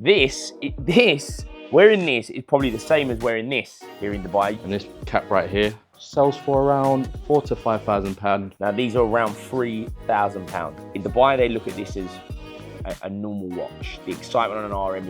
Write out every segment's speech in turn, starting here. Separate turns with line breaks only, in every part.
Wearing this is probably the same as wearing this here in Dubai.
And this cap right here sells for around £4,000 to £5,000.
Now these are around £3,000. In Dubai, they look at this as a normal watch. The excitement on an RM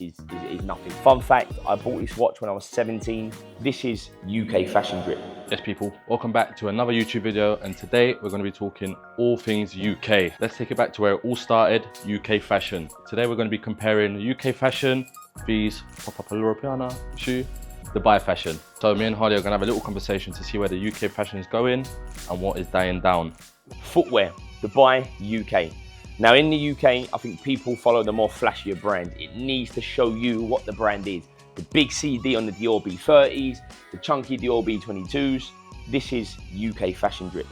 is nothing. Fun fact, I bought this watch when I was 17. This is UK fashion drip.
Yes people, welcome back to another YouTube video, and today we're going to be talking all things UK. Let's take it back to where it all started, UK fashion. Today we're going to be comparing UK fashion, these pop-up Europeana shoe, Dubai fashion. So me and Hardy are going to have a little conversation to see where the UK fashion is going and what is dying down.
Footwear, Dubai, UK. Now in the UK, I think people follow the more flashier brands. It needs to show you what the brand is. The big CD on the Dior B30s, the chunky Dior B22s. This is UK fashion drip.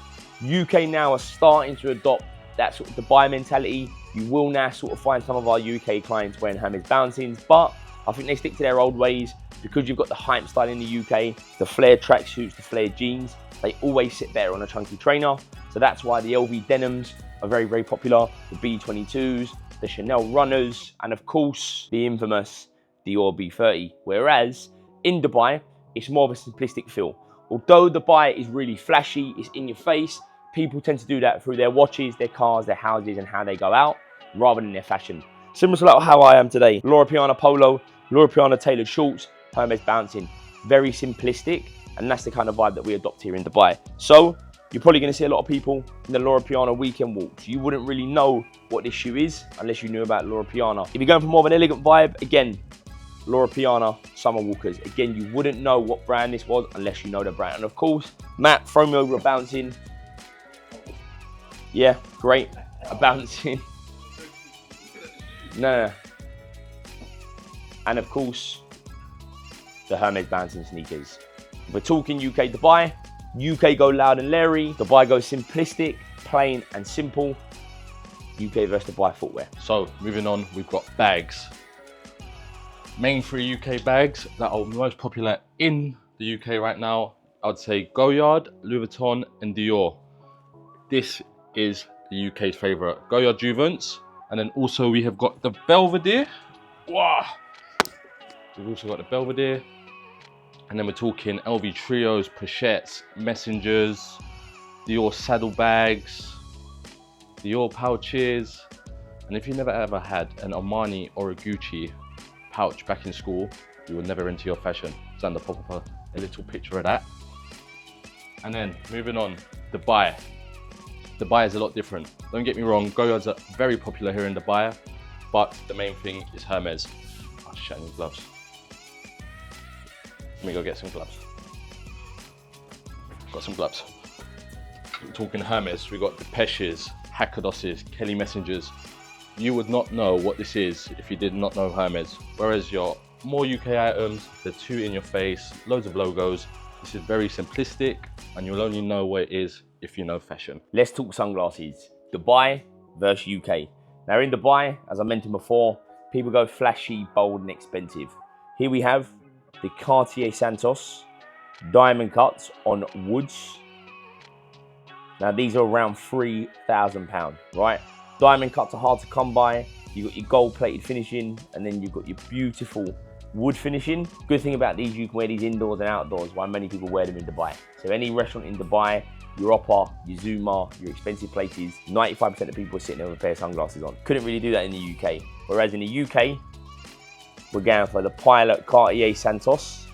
UK now are starting to adopt that sort of Dubai mentality. You will now sort of find some of our UK clients wearing Hermes Bouncings, but I think they stick to their old ways because you've got the hype style in the UK, the flared tracksuits, the flared jeans. They always sit better on a chunky trainer. So that's why the LV denims are very, very popular. The B22s, the Chanel runners, and of course, the infamous Dior B30. Whereas in Dubai, it's more of a simplistic feel. Although Dubai is really flashy, it's in your face, people tend to do that through their watches, their cars, their houses, and how they go out, rather than their fashion. Similar to like how I am today. Loro Piana polo, Loro Piana tailored shorts, Hermes bouncing. Very simplistic, and that's the kind of vibe that we adopt here in Dubai. So you're probably going to see a lot of people in the Loro Piana weekend walks. You wouldn't really know what this shoe is unless you knew about Loro Piana. If you're going for more of an elegant vibe, again, Loro Piana summer walkers. Again, you wouldn't know what brand this was unless you know the brand. And of course, Matt, throw me over a bouncing. Yeah, great. A bouncing. No. And of course, the Hermes bouncing sneakers. We're talking UK Dubai. UK go loud and leery. Dubai goes simplistic, plain and simple. UK versus Dubai footwear.
So moving on, we've got bags. Main three UK bags that are most popular in the UK right now, I'd say Goyard, Louis Vuitton and Dior. This is the UK's favourite. Goyard Juvence, and then also we have got the Belvedere. Wow. We've also got the Belvedere, and then we're talking LV Trios, Pochettes, Messengers, Dior saddlebags, Dior pouches, and if you never ever had an Armani or a Gucci pouch back in school, you will never enter your fashion. So I'm going to pop up a little picture of that. And then moving on, Dubai. Dubai is a lot different. Don't get me wrong, Goyards are very popular here in Dubai, but the main thing is Hermes. Oh shit, I need gloves. Let me go get some gloves. Got some gloves. We're talking Hermes, we got Depeches, Hakadosses, Kelly Messengers. You would not know what this is if you did not know Hermes. Whereas your more UK items, they're too in your face, loads of logos. This is very simplistic, and you'll only know what it is if you know fashion.
Let's talk sunglasses. Dubai versus UK. Now in Dubai, as I mentioned before, people go flashy, bold and expensive. Here we have the Cartier Santos diamond cuts on woods. Now these are around £3,000, right? Diamond cuts are hard to come by. You've got your gold plated finishing, and then you've got your beautiful wood finishing. Good thing about these, you can wear these indoors and outdoors, why many people wear them in Dubai. So any restaurant in Dubai, your Opera, your Zuma, your expensive places, 95% of people are sitting there with a pair of sunglasses on. Couldn't really do that in the UK. Whereas in the UK, we're going for the Pilot Cartier Santos.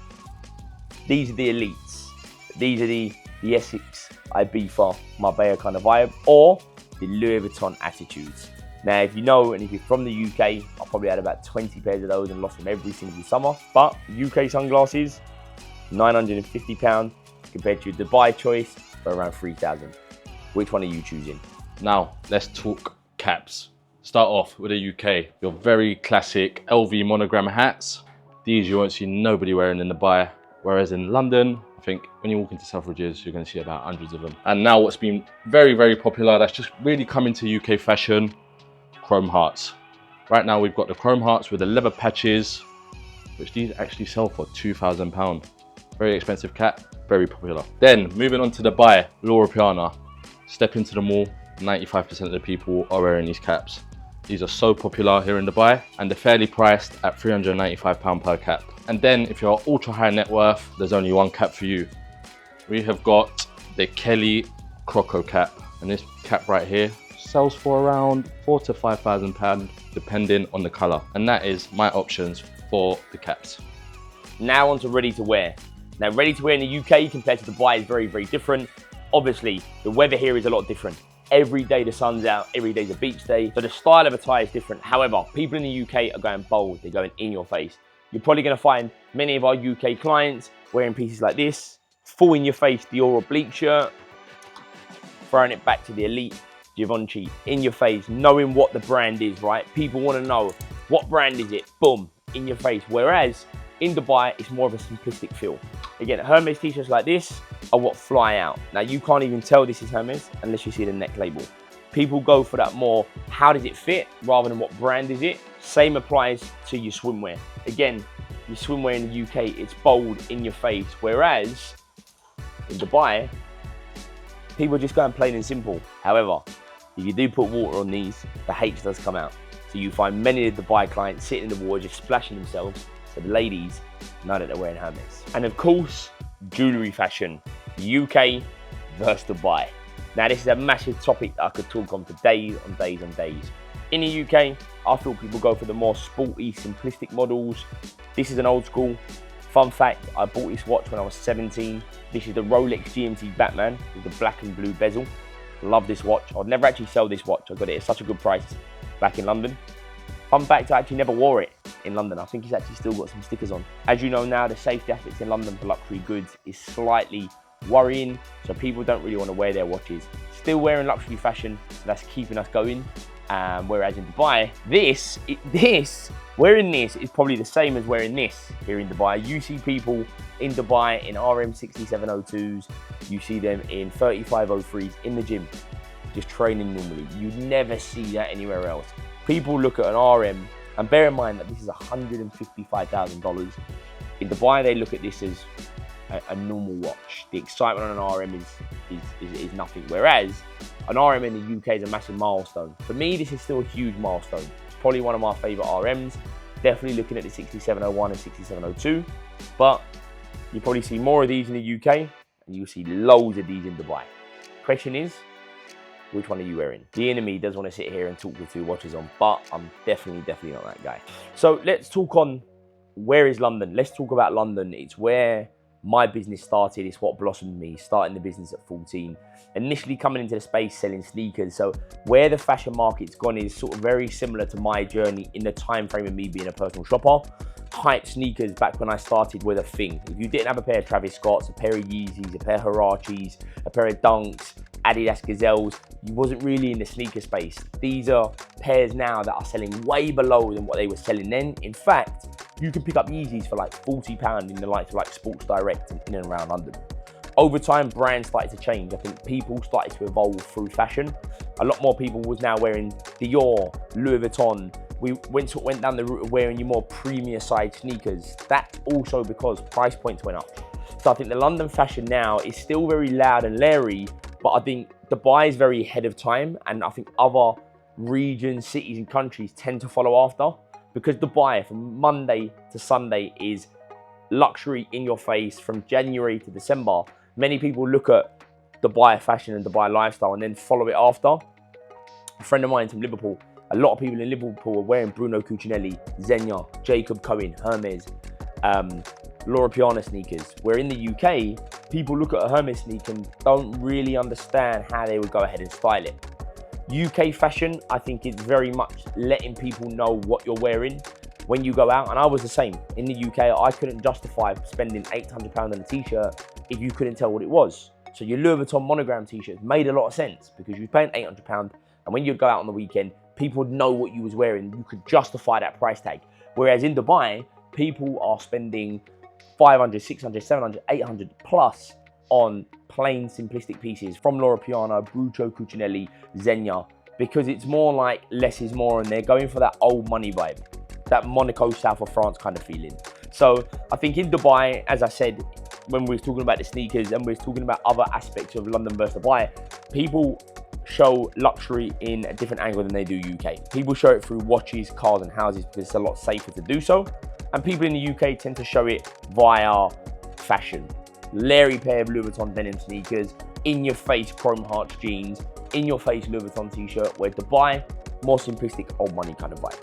These are the elites. These are the Essex, Ibiza, Marbella kind of vibe, or the Louis Vuitton attitudes. Now, if you know, and if you're from the UK, I probably had about 20 pairs of those and lost them every single summer. But UK sunglasses, £950 compared to your Dubai choice for around 3,000. Which one are you choosing?
Now, let's talk caps. Start off with the UK. Your very classic LV monogram hats. These you won't see nobody wearing in Dubai. Whereas in London, I think when you walk into Selfridges, you're going to see about hundreds of them. And now what's been very, very popular, that's just really come into UK fashion, chrome hearts. Right now we've got the chrome hearts with the leather patches, which these actually sell for £2,000. Very expensive cap, very popular. Then moving on to Dubai, Loro Piana. Step into the mall, 95% of the people are wearing these caps. These are so popular here in Dubai, and they're fairly priced at £395 per cap. And then if you're ultra high net worth, there's only one cap for you. We have got the Kelly Croco cap, and this cap right here sells for around £4,000 to £5,000 depending on the color. And that is my options for the caps.
Now on to ready to wear. Now ready to wear in the UK compared to Dubai is very, very different. Obviously, the weather here is a lot different. Every day the sun's out, every day's a beach day, so the style of attire is different. However, people in the UK are going bold, they're going in your face. You're probably going to find many of our UK clients wearing pieces like this, full in your face Dior or Bleak shirt, throwing it back to the elite Givenchy, in your face, knowing what the brand is, right? People want to know, what brand is it? Boom, in your face. Whereas in Dubai, it's more of a simplistic feel. Again, Hermes t-shirts like this are what fly out. Now, you can't even tell this is Hermes unless you see the neck label. People go for that more, how does it fit, rather than what brand is it? Same applies to your swimwear. Again, your swimwear in the UK, it's bold, in your face. Whereas in Dubai, people just go plain and simple. However, if you do put water on these, the H does come out. So you find many of the Dubai clients sitting in the water just splashing themselves, so the ladies know that they're wearing Hermes. And of course, jewellery fashion, UK versus Dubai. Now this is a massive topic that I could talk on for days on days on days. In the UK, I feel people go for the more sporty, simplistic models. This is an old school. Fun fact, I bought this watch when I was 17. This is the Rolex GMT Batman with the black and blue bezel. Love this watch. I'd never actually sell this watch. I got it at such a good price back in London. Fun fact, I actually never wore it in London. I think it's actually still got some stickers on. As you know now, the safety aspects in London for luxury goods is slightly worrying, so people don't really want to wear their watches. Still wearing luxury fashion, so that's keeping us going. Whereas in Dubai, wearing this is probably the same as wearing this here in Dubai. You see people in Dubai in RM 6702s, you see them in 3503s in the gym, just training normally. You never see that anywhere else. People look at an RM, and bear in mind that this is $155,000. In Dubai, they look at this as a normal watch. The excitement on an RM is nothing. Whereas an RM in the UK is a massive milestone. For me, this is still a huge milestone. It's probably one of my favorite RMs. Definitely looking at the 6701 and 6702. But you probably see more of these in the UK, and you'll see loads of these in Dubai. Question is, which one are you wearing? The enemy does want to sit here and talk with two watches on, but I'm definitely not that guy. So let's talk on, where is London? Let's talk about London. It's where my business started. It's what blossomed me, starting the business at 14. Initially coming into the space selling sneakers. So where the fashion market's gone is sort of very similar to my journey in the time frame of me being a personal shopper. Hype sneakers back when I started were the thing. If you didn't have a pair of Travis Scotts, a pair of Yeezys, a pair of Huaraches, a pair of Dunks, Adidas Gazelles, you wasn't really in the sneaker space. These are pairs now that are selling way below than what they were selling then. In fact, you can pick up Yeezys for like £40 in the likes of like Sports Direct in and around London. Over time, brands started to change. I think people started to evolve through fashion. A lot more people was now wearing Dior, Louis Vuitton. We went down the route of wearing your more premium side sneakers. That's also because price points went up. So I think the London fashion now is still very loud and leery, but I think Dubai is very ahead of time, and I think other regions, cities and countries tend to follow after, because Dubai from Monday to Sunday is luxury in your face from January to December. Many people look at Dubai fashion and Dubai lifestyle and then follow it after. A friend of mine from Liverpool, a lot of people in Liverpool are wearing Bruno Cucinelli, Zegna, Jacob Cohen, Hermes, Loro Piana sneakers. Where in the UK, people look at a Hermes sneaker and don't really understand how they would go ahead and style it. UK fashion, I think, is very much letting people know what you're wearing when you go out. And I was the same. In the UK, I couldn't justify spending £800 on a t-shirt if you couldn't tell what it was. So your Louis Vuitton monogram t-shirts made a lot of sense because you were paying £800, and when you'd go out on the weekend, people would know what you was wearing. You could justify that price tag. Whereas in Dubai, people are spending 500, 600, 700, 800 plus on plain simplistic pieces from Loro Piana, Bruno Cucinelli, Zegna, because it's more like less is more, and they're going for that old money vibe, that Monaco, south of France kind of feeling. So I think in Dubai, as I said, when we were talking about the sneakers and we were talking about other aspects of London versus Dubai, people show luxury in a different angle than they do UK. People show it through watches, cars and houses because it's a lot safer to do so. And people in the UK tend to show it via fashion. Leery pair of Louis Vuitton denim sneakers, in your face chrome hearts jeans, in your face Louis Vuitton t-shirt, where Dubai, more simplistic old money kind of vibe.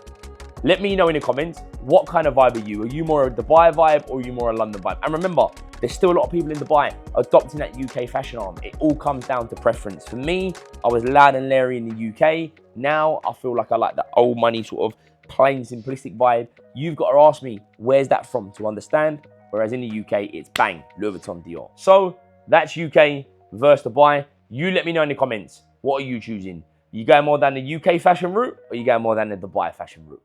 Let me know in the comments, what kind of vibe are you? Are you more a Dubai vibe or are you more a London vibe? And remember, there's still a lot of people in Dubai adopting that UK fashion arm. It all comes down to preference. For me, I was loud and leery in the UK. Now I feel like I like the old money sort of plain simplistic vibe. You've got to ask me, where's that from to understand? Whereas in the UK, it's bang, Louis Vuitton Dior. So that's UK versus Dubai. You let me know in the comments, what are you choosing? You going more down the UK fashion route or you going more down the Dubai fashion route?